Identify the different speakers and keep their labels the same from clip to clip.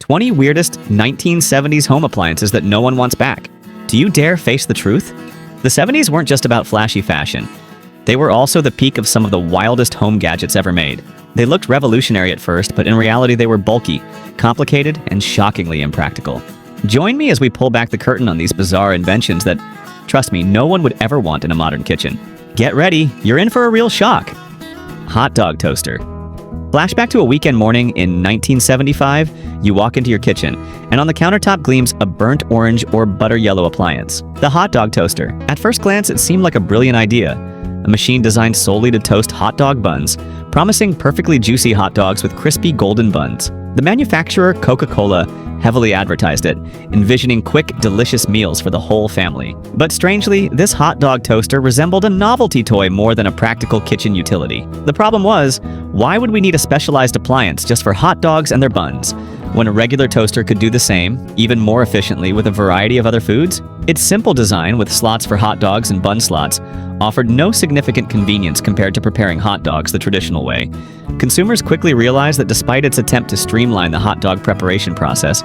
Speaker 1: 20 weirdest 1970s home appliances that no one wants back. Do you dare face the truth? The 70s weren't just about flashy fashion. They were also the peak of some of the wildest home gadgets ever made. They looked revolutionary at first, but in reality they were bulky, complicated, and shockingly impractical. Join me as we pull back the curtain on these bizarre inventions that, trust me, no one would ever want in a modern kitchen. Get ready, you're in for a real shock. Hot dog toaster. Flashback to a weekend morning in 1975, you walk into your kitchen, and on the countertop gleams a burnt orange or butter yellow appliance, the hot dog toaster. At first glance, it seemed like a brilliant idea, a machine designed solely to toast hot dog buns, promising perfectly juicy hot dogs with crispy golden buns. The manufacturer, Coca-Cola, heavily advertised it, envisioning quick, delicious meals for the whole family. But strangely, this hot dog toaster resembled a novelty toy more than a practical kitchen utility. The problem was, why would we need a specialized appliance just for hot dogs and their buns, when a regular toaster could do the same, even more efficiently with a variety of other foods? Its simple design, with slots for hot dogs and bun slots, offered no significant convenience compared to preparing hot dogs the traditional way. Consumers quickly realized that despite its attempt to streamline the hot dog preparation process,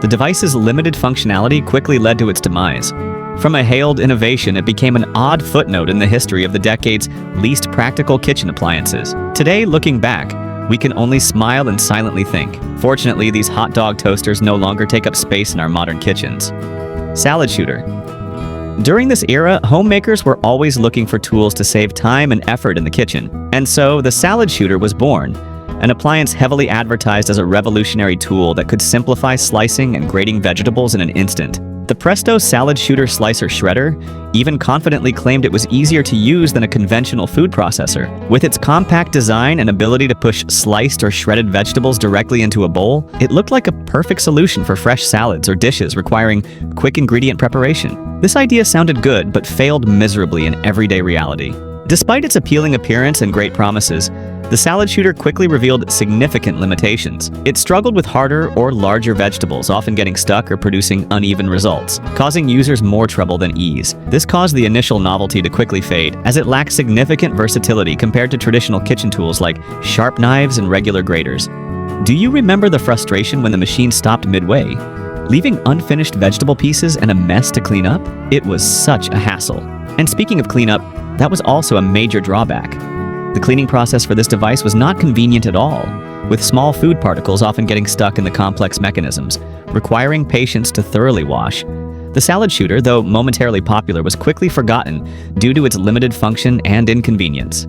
Speaker 1: the device's limited functionality quickly led to its demise. From a hailed innovation, it became an odd footnote in the history of the decade's least practical kitchen appliances. Today, looking back, we can only smile and silently think. Fortunately, these hot dog toasters no longer take up space in our modern kitchens. Salad shooter. During this era, homemakers were always looking for tools to save time and effort in the kitchen, and so the salad shooter was born, an appliance heavily advertised as a revolutionary tool that could simplify slicing and grating vegetables in an instant. The Presto Salad Shooter Slicer Shredder even confidently claimed it was easier to use than a conventional food processor. With its compact design and ability to push sliced or shredded vegetables directly into a bowl, it looked like a perfect solution for fresh salads or dishes requiring quick ingredient preparation. This idea sounded good, but failed miserably in everyday reality. Despite its appealing appearance and great promises, the salad shooter quickly revealed significant limitations. It struggled with harder or larger vegetables, often getting stuck or producing uneven results, causing users more trouble than ease. This caused the initial novelty to quickly fade, as it lacked significant versatility compared to traditional kitchen tools like sharp knives and regular graters. Do you remember the frustration when the machine stopped midway, leaving unfinished vegetable pieces and a mess to clean up? It was such a hassle. And speaking of cleanup, that was also a major drawback. The cleaning process for this device was not convenient at all, with small food particles often getting stuck in the complex mechanisms, requiring patience to thoroughly wash. The salad shooter, though momentarily popular, was quickly forgotten due to its limited function and inconvenience.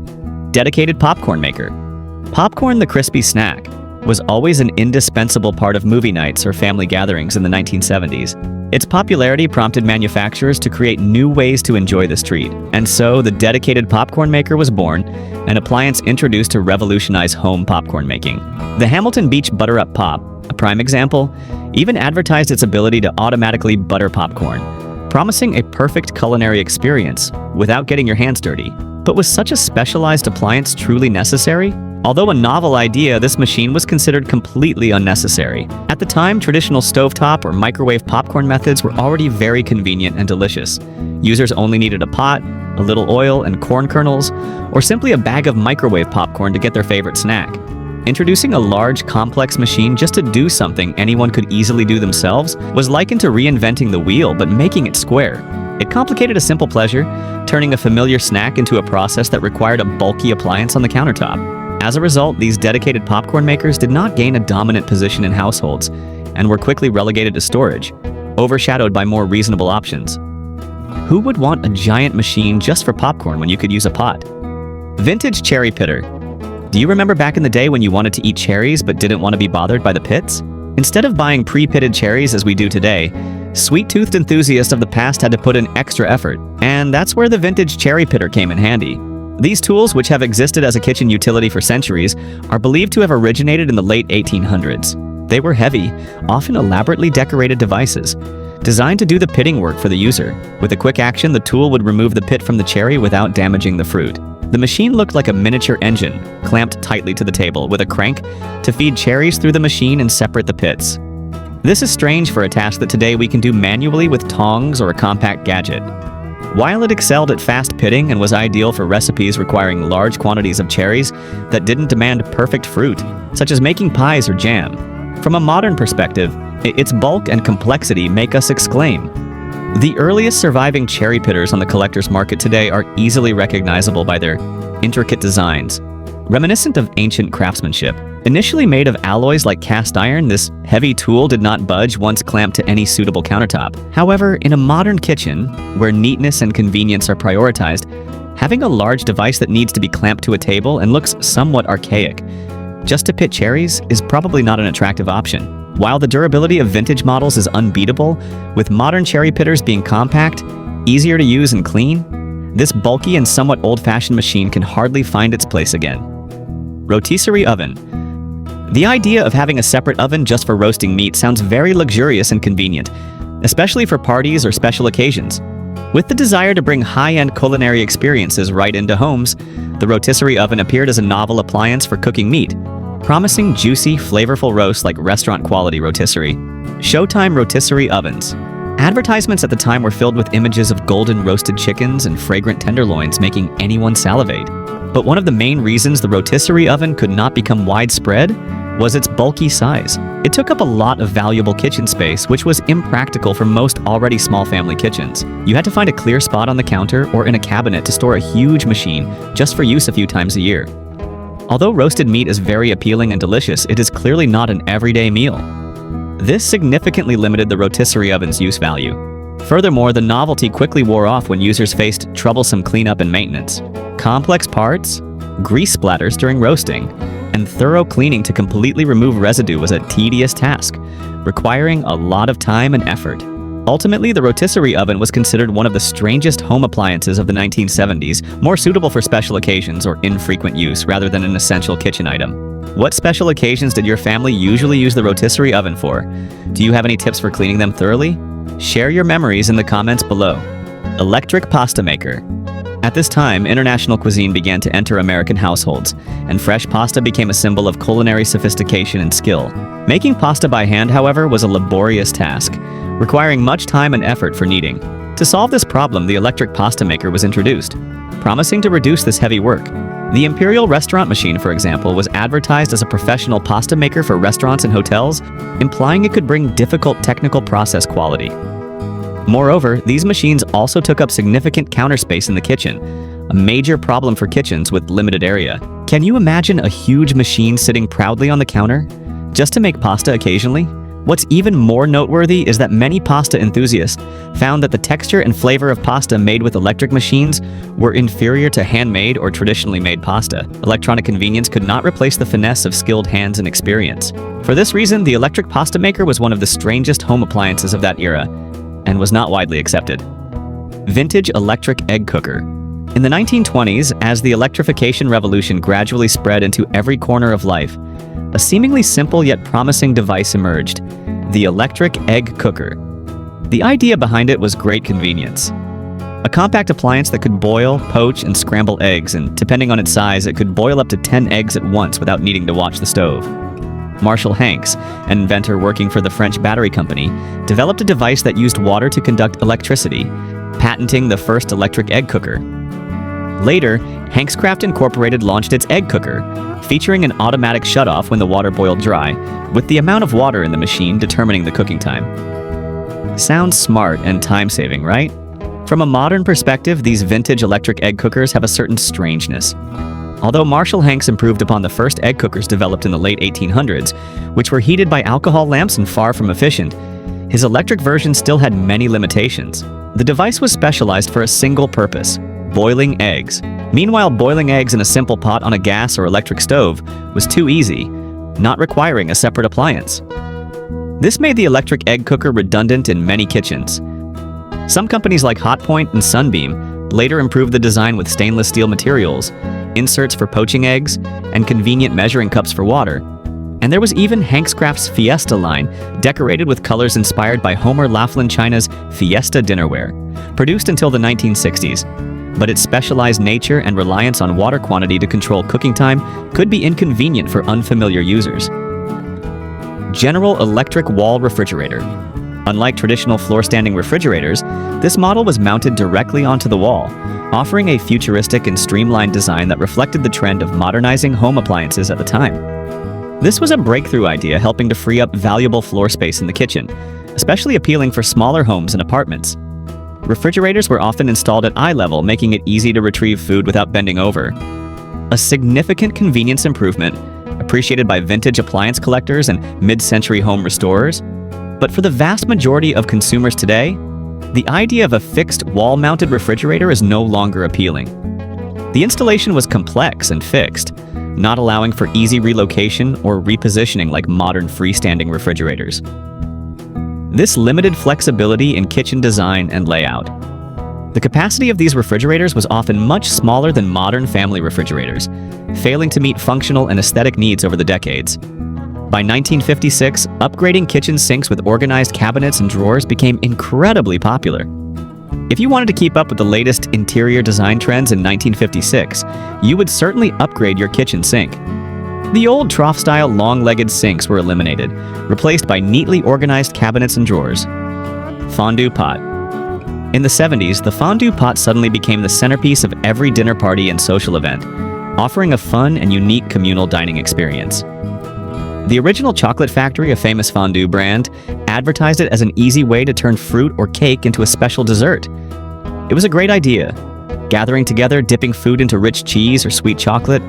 Speaker 1: Dedicated popcorn maker. Popcorn, the crispy snack, was always an indispensable part of movie nights or family gatherings in the 1970s. Its popularity prompted manufacturers to create new ways to enjoy this treat, and so the dedicated popcorn maker was born, an appliance introduced to revolutionize home popcorn making. The Hamilton Beach Butter Up Pop, a prime example, even advertised its ability to automatically butter popcorn, promising a perfect culinary experience without getting your hands dirty. But was such a specialized appliance truly necessary? Although a novel idea, this machine was considered completely unnecessary. At the time, traditional stovetop or microwave popcorn methods were already very convenient and delicious. Users only needed a pot, a little oil and corn kernels, or simply a bag of microwave popcorn to get their favorite snack. Introducing a large, complex machine just to do something anyone could easily do themselves was likened to reinventing the wheel, but making it square. It complicated a simple pleasure, turning a familiar snack into a process that required a bulky appliance on the countertop. As a result, these dedicated popcorn makers did not gain a dominant position in households and were quickly relegated to storage, overshadowed by more reasonable options. Who would want a giant machine just for popcorn when you could use a pot? Vintage cherry pitter. Do you remember back in the day when you wanted to eat cherries but didn't want to be bothered by the pits? Instead of buying pre-pitted cherries as we do today, sweet-toothed enthusiasts of the past had to put in extra effort, and that's where the vintage cherry pitter came in handy. These tools, which have existed as a kitchen utility for centuries, are believed to have originated in the late 1800s. They were heavy, often elaborately decorated devices, designed to do the pitting work for the user. With a quick action, the tool would remove the pit from the cherry without damaging the fruit. The machine looked like a miniature engine, clamped tightly to the table, with a crank to feed cherries through the machine and separate the pits. This is strange for a task that today we can do manually with tongs or a compact gadget. While it excelled at fast pitting and was ideal for recipes requiring large quantities of cherries that didn't demand perfect fruit, such as making pies or jam, From a modern perspective, its bulk and complexity make us exclaim. The earliest surviving cherry pitters on the collector's market today are easily recognizable by their intricate designs. Reminiscent of ancient craftsmanship, initially made of alloys like cast iron, this heavy tool did not budge once clamped to any suitable countertop. However, in a modern kitchen, where neatness and convenience are prioritized, having a large device that needs to be clamped to a table and looks somewhat archaic just to pit cherries is probably not an attractive option. While the durability of vintage models is unbeatable, with modern cherry pitters being compact, easier to use and clean, this bulky and somewhat old-fashioned machine can hardly find its place again. Rotisserie oven. The idea of having a separate oven just for roasting meat sounds very luxurious and convenient, especially for parties or special occasions. With the desire to bring high-end culinary experiences right into homes, the rotisserie oven appeared as a novel appliance for cooking meat, promising juicy, flavorful roasts like restaurant-quality rotisserie. Showtime rotisserie ovens. Advertisements at the time were filled with images of golden roasted chickens and fragrant tenderloins, making anyone salivate. But one of the main reasons the rotisserie oven could not become widespread was its bulky size. It took up a lot of valuable kitchen space, which was impractical for most already small family kitchens. You had to find a clear spot on the counter or in a cabinet to store a huge machine just for use a few times a year. Although roasted meat is very appealing and delicious, it is clearly not an everyday meal. This significantly limited the rotisserie oven's use value. Furthermore, the novelty quickly wore off when users faced troublesome cleanup and maintenance. Complex parts, grease splatters during roasting, and thorough cleaning to completely remove residue was a tedious task, requiring a lot of time and effort. Ultimately, the rotisserie oven was considered one of the strangest home appliances of the 1970s, more suitable for special occasions or infrequent use rather than an essential kitchen item. What special occasions did your family usually use the rotisserie oven for? Do you have any tips for cleaning them thoroughly? Share your memories in the comments below. Electric pasta maker. At this time, international cuisine began to enter American households, and fresh pasta became a symbol of culinary sophistication and skill. Making pasta by hand, however, was a laborious task, requiring much time and effort for kneading. To solve this problem, the electric pasta maker was introduced, promising to reduce this heavy work. The Imperial restaurant machine, for example, was advertised as a professional pasta maker for restaurants and hotels, implying it could bring difficult technical process quality. Moreover, these machines also took up significant counter space in the kitchen, a major problem for kitchens with limited area. Can you imagine a huge machine sitting proudly on the counter, just to make pasta occasionally? What's even more noteworthy is that many pasta enthusiasts found that the texture and flavor of pasta made with electric machines were inferior to handmade or traditionally made pasta. Electronic convenience could not replace the finesse of skilled hands and experience. For this reason, the electric pasta maker was one of the strangest home appliances of that era, and was not widely accepted. Vintage electric egg cooker. In the 1920s, as the electrification revolution gradually spread into every corner of life, a seemingly simple yet promising device emerged: the electric egg cooker. The idea behind it was great convenience. A compact appliance that could boil, poach, and scramble eggs, and depending on its size, it could boil up to 10 eggs at once without needing to watch the stove. Marshall Hanks, an inventor working for the French battery company, developed a device that used water to conduct electricity, patenting the first electric egg cooker. Later, Hankscraft Incorporated launched its egg cooker, featuring an automatic shutoff when the water boiled dry, with the amount of water in the machine determining the cooking time. Sounds smart and time-saving, right? From a modern perspective, these vintage electric egg cookers have a certain strangeness. Although Marshall Hanks improved upon the first egg cookers developed in the late 1800s, which were heated by alcohol lamps and far from efficient, his electric version still had many limitations. The device was specialized for a single purpose: boiling eggs. Meanwhile, boiling eggs in a simple pot on a gas or electric stove was too easy, not requiring a separate appliance. This made the electric egg cooker redundant in many kitchens. Some companies like Hotpoint and Sunbeam later improved the design with stainless steel materials, inserts for poaching eggs, and convenient measuring cups for water. And there was even Hankscraft's Fiesta line, decorated with colors inspired by Homer Laughlin China's Fiesta dinnerware, produced until the 1960s. But its specialized nature and reliance on water quantity to control cooking time could be inconvenient for unfamiliar users. General Electric Wall Refrigerator. Unlike traditional floor-standing refrigerators, this model was mounted directly onto the wall, offering a futuristic and streamlined design that reflected the trend of modernizing home appliances at the time. This was a breakthrough idea helping to free up valuable floor space in the kitchen, especially appealing for smaller homes and apartments. Refrigerators were often installed at eye level, making it easy to retrieve food without bending over. A significant convenience improvement, appreciated by vintage appliance collectors and mid-century home restorers. But for the vast majority of consumers today, the idea of a fixed wall-mounted refrigerator is no longer appealing. The installation was complex and fixed, not allowing for easy relocation or repositioning like modern freestanding refrigerators. This limited flexibility in kitchen design and layout. The capacity of these refrigerators was often much smaller than modern family refrigerators, failing to meet functional and aesthetic needs over the decades. By 1956, upgrading kitchen sinks with organized cabinets and drawers became incredibly popular. If you wanted to keep up with the latest interior design trends in 1956, you would certainly upgrade your kitchen sink. The old trough-style long-legged sinks were eliminated, replaced by neatly organized cabinets and drawers. Fondue pot. In the 70s, the fondue pot suddenly became the centerpiece of every dinner party and social event, offering a fun and unique communal dining experience. The original chocolate factory, a famous fondue brand, advertised it as an easy way to turn fruit or cake into a special dessert. It was a great idea, gathering together, dipping food into rich cheese or sweet chocolate,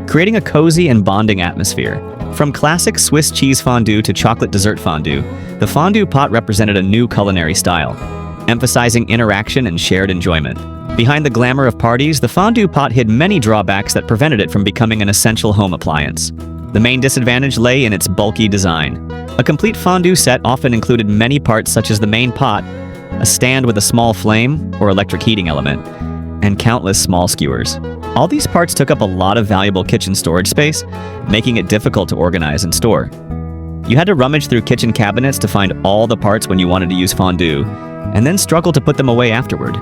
Speaker 1: creating a cozy and bonding atmosphere. From classic Swiss cheese fondue to chocolate dessert fondue, the fondue pot represented a new culinary style, emphasizing interaction and shared enjoyment. Behind the glamour of parties, the fondue pot hid many drawbacks that prevented it from becoming an essential home appliance. The main disadvantage lay in its bulky design. A complete fondue set often included many parts such as the main pot, a stand with a small flame or electric heating element, and countless small skewers. All these parts took up a lot of valuable kitchen storage space, making it difficult to organize and store. You had to rummage through kitchen cabinets to find all the parts when you wanted to use fondue, and then struggle to put them away afterward.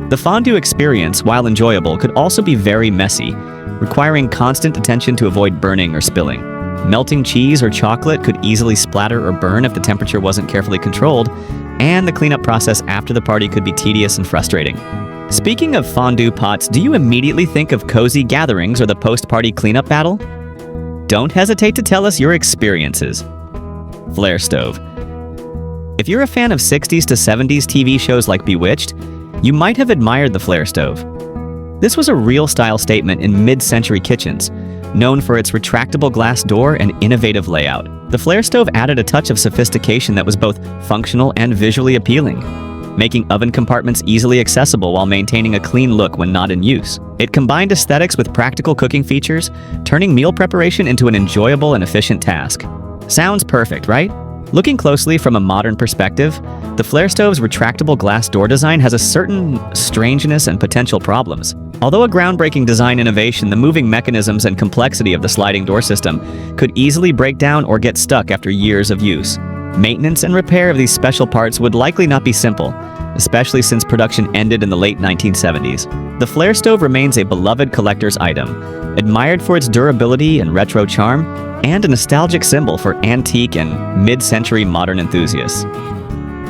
Speaker 1: The fondue experience, while enjoyable, could also be very messy, requiring constant attention to avoid burning or spilling. Melting cheese or chocolate could easily splatter or burn if the temperature wasn't carefully controlled, and the cleanup process after the party could be tedious and frustrating. Speaking of fondue pots, do you immediately think of cozy gatherings or the post-party cleanup battle? Don't hesitate to tell us your experiences. Flare stove. If you're a fan of 60s to 70s TV shows like Bewitched, you might have admired the flare stove. This was a real style statement in mid-century kitchens, known for its retractable glass door and innovative layout. The flare stove added a touch of sophistication that was both functional and visually appealing, making oven compartments easily accessible while maintaining a clean look when not in use. It combined aesthetics with practical cooking features, turning meal preparation into an enjoyable and efficient task. Sounds perfect, right? Looking closely from a modern perspective, the flare stove's retractable glass door design has a certain strangeness and potential problems. Although a groundbreaking design innovation, the moving mechanisms and complexity of the sliding door system could easily break down or get stuck after years of use. Maintenance and repair of these special parts would likely not be simple, especially since production ended in the late 1970s. The flare stove remains a beloved collector's item, admired for its durability and retro charm, and a nostalgic symbol for antique and mid-century modern enthusiasts.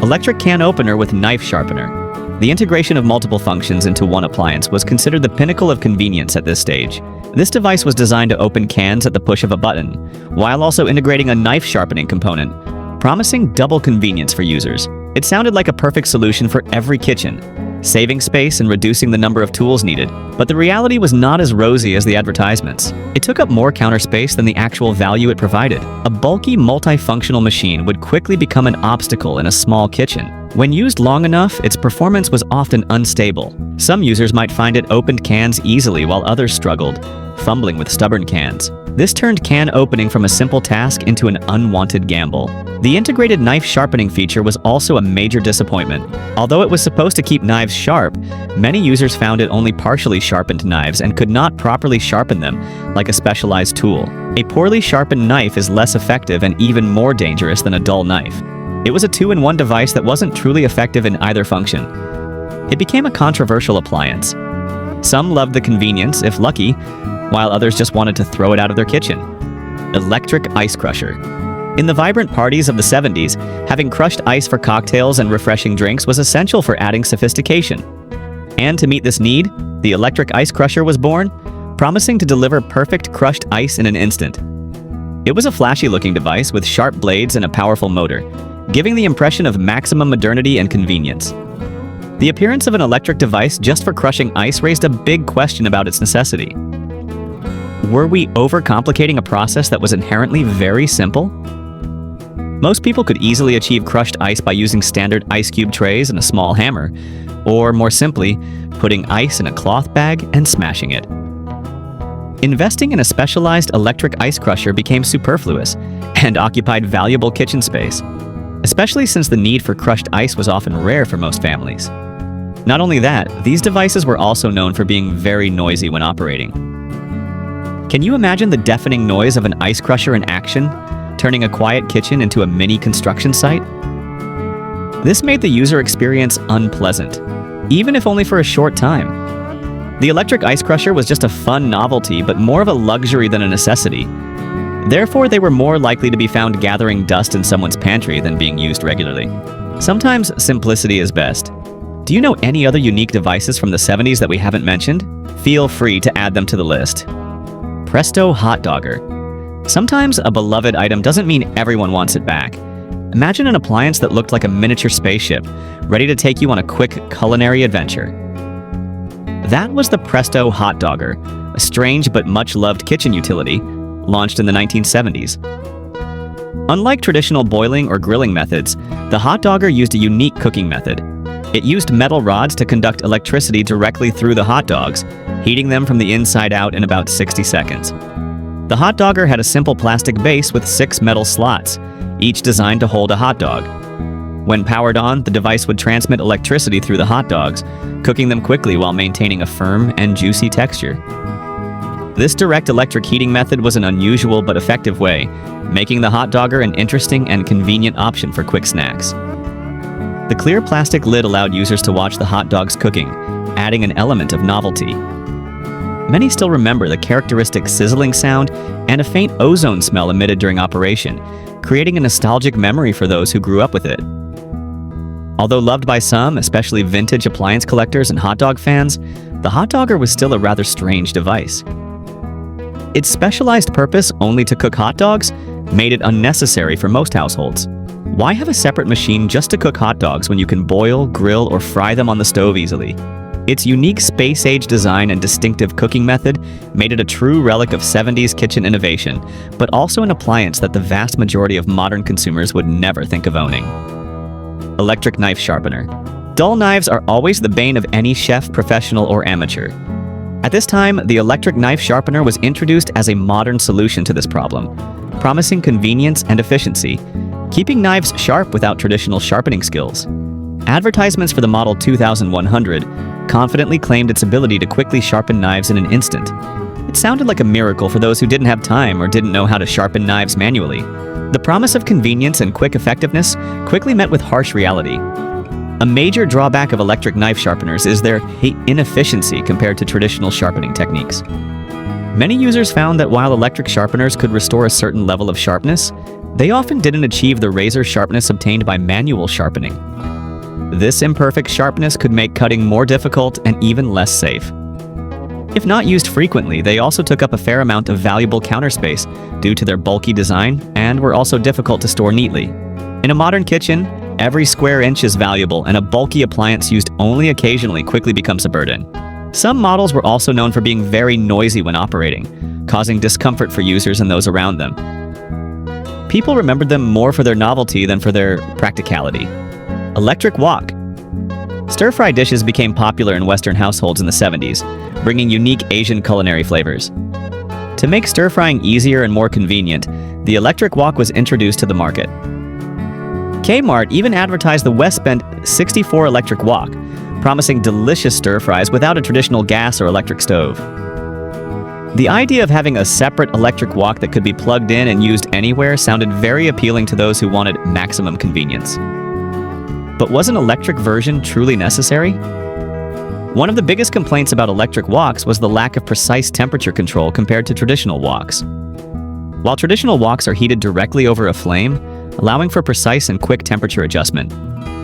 Speaker 1: Electric can opener with knife sharpener. The integration of multiple functions into one appliance was considered the pinnacle of convenience at this stage. This device was designed to open cans at the push of a button, while also integrating a knife sharpening component, promising double convenience for users. It sounded like a perfect solution for every kitchen, saving space and reducing the number of tools needed. But the reality was not as rosy as the advertisements. It took up more counter space than the actual value it provided. A bulky, multifunctional machine would quickly become an obstacle in a small kitchen. When used long enough, its performance was often unstable. Some users might find it opened cans easily while others struggled, fumbling with stubborn cans. This turned can opening from a simple task into an unwanted gamble. The integrated knife sharpening feature was also a major disappointment. Although it was supposed to keep knives sharp, many users found it only partially sharpened knives and could not properly sharpen them like a specialized tool. A poorly sharpened knife is less effective and even more dangerous than a dull knife. It was a two-in-one device that wasn't truly effective in either function. It became a controversial appliance. Some loved the convenience, if lucky, while others just wanted to throw it out of their kitchen. Electric ice crusher. In the vibrant parties of the 70s, having crushed ice for cocktails and refreshing drinks was essential for adding sophistication. And to meet this need, the electric ice crusher was born, promising to deliver perfect crushed ice in an instant. It was a flashy-looking device with sharp blades and a powerful motor, giving the impression of maximum modernity and convenience. The appearance of an electric device just for crushing ice raised a big question about its necessity. Were we overcomplicating a process that was inherently very simple? Most people could easily achieve crushed ice by using standard ice cube trays and a small hammer, or more simply, putting ice in a cloth bag and smashing it. Investing in a specialized electric ice crusher became superfluous and occupied valuable kitchen space, especially since the need for crushed ice was often rare for most families. Not only that, these devices were also known for being very noisy when operating. Can you imagine the deafening noise of an ice crusher in action, turning a quiet kitchen into a mini construction site? This made the user experience unpleasant, even if only for a short time. The electric ice crusher was just a fun novelty, but more of a luxury than a necessity. Therefore, they were more likely to be found gathering dust in someone's pantry than being used regularly. Sometimes simplicity is best. Do you know any other unique devices from the 70s that we haven't mentioned? Feel free to add them to the list. Presto Hot Dogger. Sometimes a beloved item doesn't mean everyone wants it back. Imagine an appliance that looked like a miniature spaceship, ready to take you on a quick culinary adventure. That was the Presto Hot Dogger, a strange but much-loved kitchen utility, launched in the 1970s. Unlike traditional boiling or grilling methods, the Hot Dogger used a unique cooking method. It used metal rods to conduct electricity directly through the hot dogs, heating them from the inside out in about 60 seconds. The Hot Dogger had a simple plastic base with 6 metal slots, each designed to hold a hot dog. When powered on, the device would transmit electricity through the hot dogs, cooking them quickly while maintaining a firm and juicy texture. This direct electric heating method was an unusual but effective way, making the Hot Dogger an interesting and convenient option for quick snacks. The clear plastic lid allowed users to watch the hot dogs cooking, adding an element of novelty. Many still remember the characteristic sizzling sound and a faint ozone smell emitted during operation, creating a nostalgic memory for those who grew up with it. Although loved by some, especially vintage appliance collectors and hot dog fans, the Hot Dogger was still a rather strange device. Its specialized purpose only to cook hot dogs made it unnecessary for most households. Why have a separate machine just to cook hot dogs when you can boil, grill, or fry them on the stove easily? Its unique space-age design and distinctive cooking method made it a true relic of 70s kitchen innovation, but also an appliance that the vast majority of modern consumers would never think of owning. Electric knife sharpener. Dull knives are always the bane of any chef, professional, or amateur. At this time, the electric knife sharpener was introduced as a modern solution to this problem, promising convenience and efficiency, keeping knives sharp without traditional sharpening skills. Advertisements for the Model 2100 confidently claimed its ability to quickly sharpen knives in an instant. It sounded like a miracle for those who didn't have time or didn't know how to sharpen knives manually. The promise of convenience and quick effectiveness quickly met with harsh reality. A major drawback of electric knife sharpeners is their inefficiency compared to traditional sharpening techniques. Many users found that while electric sharpeners could restore a certain level of sharpness, they often didn't achieve the razor sharpness obtained by manual sharpening. This imperfect sharpness could make cutting more difficult and even less safe. If not used frequently, they also took up a fair amount of valuable counter space due to their bulky design and were also difficult to store neatly. In a modern kitchen, every square inch is valuable, and a bulky appliance used only occasionally quickly becomes a burden. Some models were also known for being very noisy when operating, causing discomfort for users and those around them. People remembered them more for their novelty than for their practicality. Electric wok. Stir-fry dishes became popular in Western households in the 70s, bringing unique Asian culinary flavors. To make stir-frying easier and more convenient, the electric wok was introduced to the market. Kmart even advertised the West Bend 64 electric wok, promising delicious stir-fries without a traditional gas or electric stove. The idea of having a separate electric wok that could be plugged in and used anywhere sounded very appealing to those who wanted maximum convenience. But was an electric version truly necessary? One of the biggest complaints about electric woks was the lack of precise temperature control compared to traditional woks. While traditional woks are heated directly over a flame, allowing for precise and quick temperature adjustment,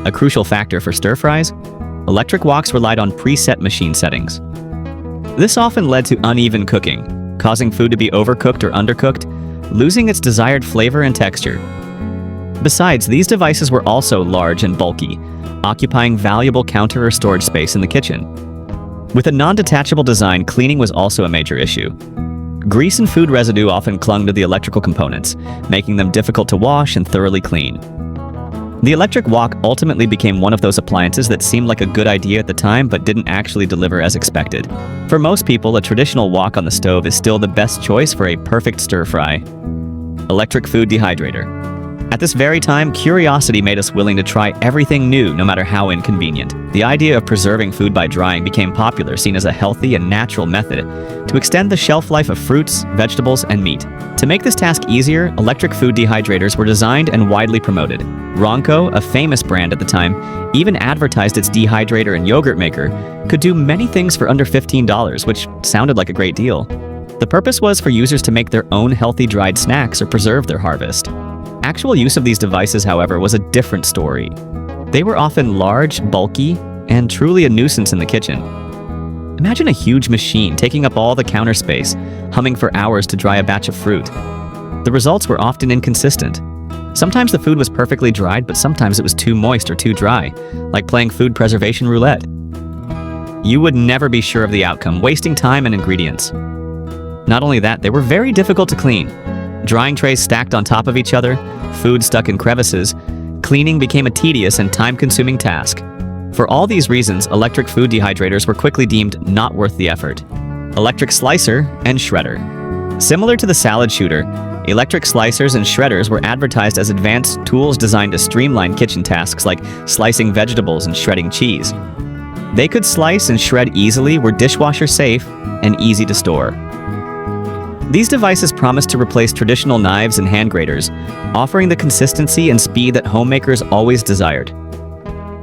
Speaker 1: a crucial factor for stir-fries, electric woks relied on preset machine settings. This often led to uneven cooking, causing food to be overcooked or undercooked, losing its desired flavor and texture. Besides, these devices were also large and bulky, occupying valuable counter or storage space in the kitchen. With a non-detachable design, cleaning was also a major issue. Grease and food residue often clung to the electrical components, making them difficult to wash and thoroughly clean. The electric wok ultimately became one of those appliances that seemed like a good idea at the time but didn't actually deliver as expected. For most people, a traditional wok on the stove is still the best choice for a perfect stir-fry. Electric food dehydrator. At this very time, curiosity made us willing to try everything new, no matter how inconvenient. The idea of preserving food by drying became popular, seen as a healthy and natural method to extend the shelf life of fruits, vegetables, and meat. To make this task easier, electric food dehydrators were designed and widely promoted. Ronco, a famous brand at the time, even advertised its dehydrator and yogurt maker could do many things for under $15, which sounded like a great deal. The purpose was for users to make their own healthy dried snacks or preserve their harvest. Actual use of these devices, however, was a different story. They were often large, bulky, and truly a nuisance in the kitchen. Imagine a huge machine taking up all the counter space, humming for hours to dry a batch of fruit. The results were often inconsistent. Sometimes the food was perfectly dried, but sometimes it was too moist or too dry, like playing food preservation roulette. You would never be sure of the outcome, wasting time and ingredients. Not only that, they were very difficult to clean. Drying trays stacked on top of each other, food stuck in crevices, cleaning became a tedious and time-consuming task. For all these reasons, electric food dehydrators were quickly deemed not worth the effort. Electric slicer and shredder. Similar to the salad shooter, electric slicers and shredders were advertised as advanced tools designed to streamline kitchen tasks like slicing vegetables and shredding cheese. They could slice and shred easily, were dishwasher safe, and easy to store. These devices promised to replace traditional knives and hand graters, offering the consistency and speed that homemakers always desired.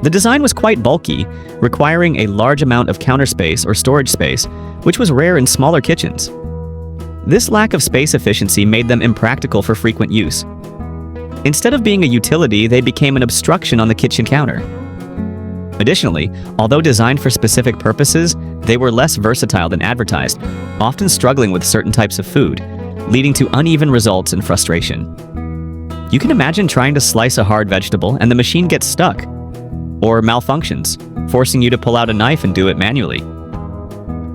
Speaker 1: The design was quite bulky, requiring a large amount of counter space or storage space, which was rare in smaller kitchens. This lack of space efficiency made them impractical for frequent use. Instead of being a utility, they became an obstruction on the kitchen counter. Additionally, although designed for specific purposes, they were less versatile than advertised, often struggling with certain types of food, leading to uneven results and frustration. You can imagine trying to slice a hard vegetable and the machine gets stuck, or malfunctions, forcing you to pull out a knife and do it manually.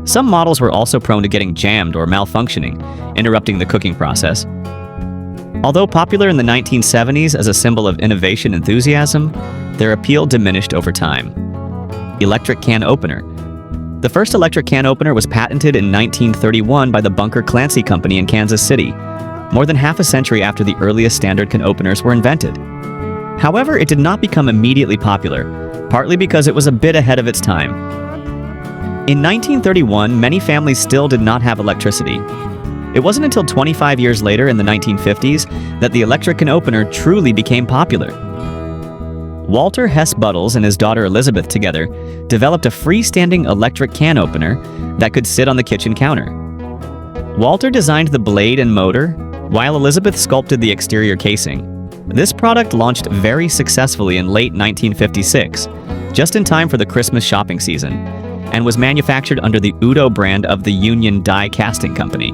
Speaker 1: Some models were also prone to getting jammed or malfunctioning, interrupting the cooking process. Although popular in the 1970s as a symbol of innovation enthusiasm, their appeal diminished over time. Electric can opener. The first electric can opener was patented in 1931 by the Bunker Clancy Company in Kansas City, more than half a century after the earliest standard can openers were invented. However, it did not become immediately popular, partly because it was a bit ahead of its time. In 1931, many families still did not have electricity. It wasn't until 25 years later in the 1950s that the electric can opener truly became popular. Walter Hess Buttles and his daughter Elizabeth together developed a freestanding electric can opener that could sit on the kitchen counter. Walter designed the blade and motor, while Elizabeth sculpted the exterior casing. This product launched very successfully in late 1956, just in time for the Christmas shopping season, and was manufactured under the Udo brand of the Union Die Casting Company.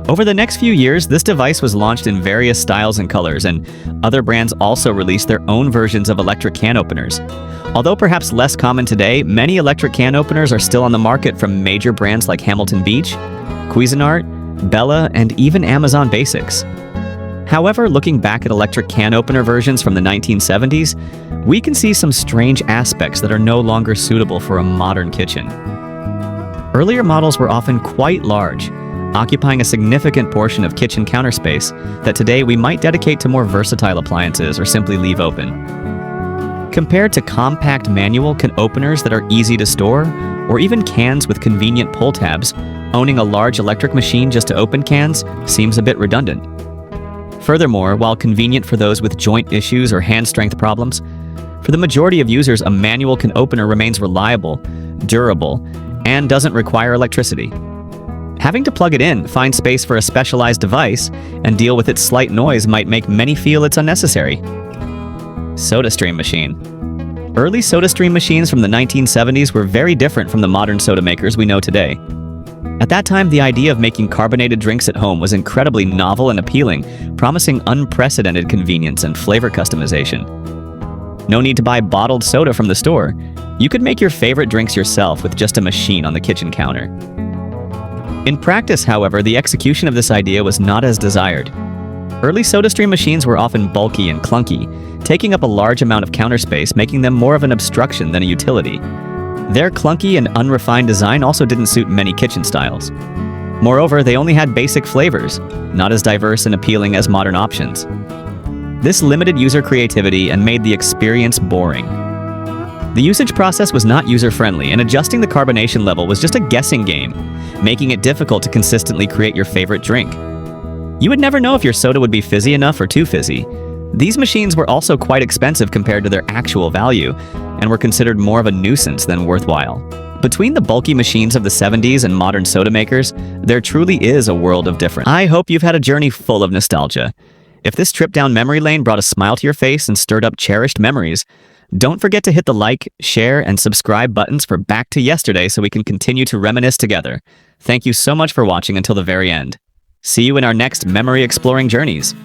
Speaker 1: Over the next few years, this device was launched in various styles and colors, and other brands also released their own versions of electric can openers. Although perhaps less common today, many electric can openers are still on the market from major brands like Hamilton Beach, Cuisinart, Bella, and even Amazon Basics. However, looking back at electric can opener versions from the 1970s, we can see some strange aspects that are no longer suitable for a modern kitchen. Earlier models were often quite large, occupying a significant portion of kitchen counter space that today we might dedicate to more versatile appliances or simply leave open. Compared to compact manual can openers that are easy to store, or even cans with convenient pull tabs, owning a large electric machine just to open cans seems a bit redundant. Furthermore, while convenient for those with joint issues or hand strength problems, for the majority of users, a manual can opener remains reliable, durable, and doesn't require electricity. Having to plug it in, find space for a specialized device, and deal with its slight noise might make many feel it's unnecessary. SodaStream machine. Early SodaStream machines from the 1970s were very different from the modern soda makers we know today. At that time, the idea of making carbonated drinks at home was incredibly novel and appealing, promising unprecedented convenience and flavor customization. No need to buy bottled soda from the store. You could make your favorite drinks yourself with just a machine on the kitchen counter. In practice, however, the execution of this idea was not as desired. Early SodaStream machines were often bulky and clunky, taking up a large amount of counter space, making them more of an obstruction than a utility. Their clunky and unrefined design also didn't suit many kitchen styles. Moreover, they only had basic flavors, not as diverse and appealing as modern options. This limited user creativity and made the experience boring. The usage process was not user-friendly, and adjusting the carbonation level was just a guessing game, making it difficult to consistently create your favorite drink. You would never know if your soda would be fizzy enough or too fizzy. These machines were also quite expensive compared to their actual value, and were considered more of a nuisance than worthwhile. Between the bulky machines of the 70s and modern soda makers, there truly is a world of difference. I hope you've had a journey full of nostalgia. If this trip down memory lane brought a smile to your face and stirred up cherished memories, don't forget to hit the like, share, and subscribe buttons for Back to Yesterday so we can continue to reminisce together. Thank you so much for watching until the very end. See you in our next memory exploring journeys.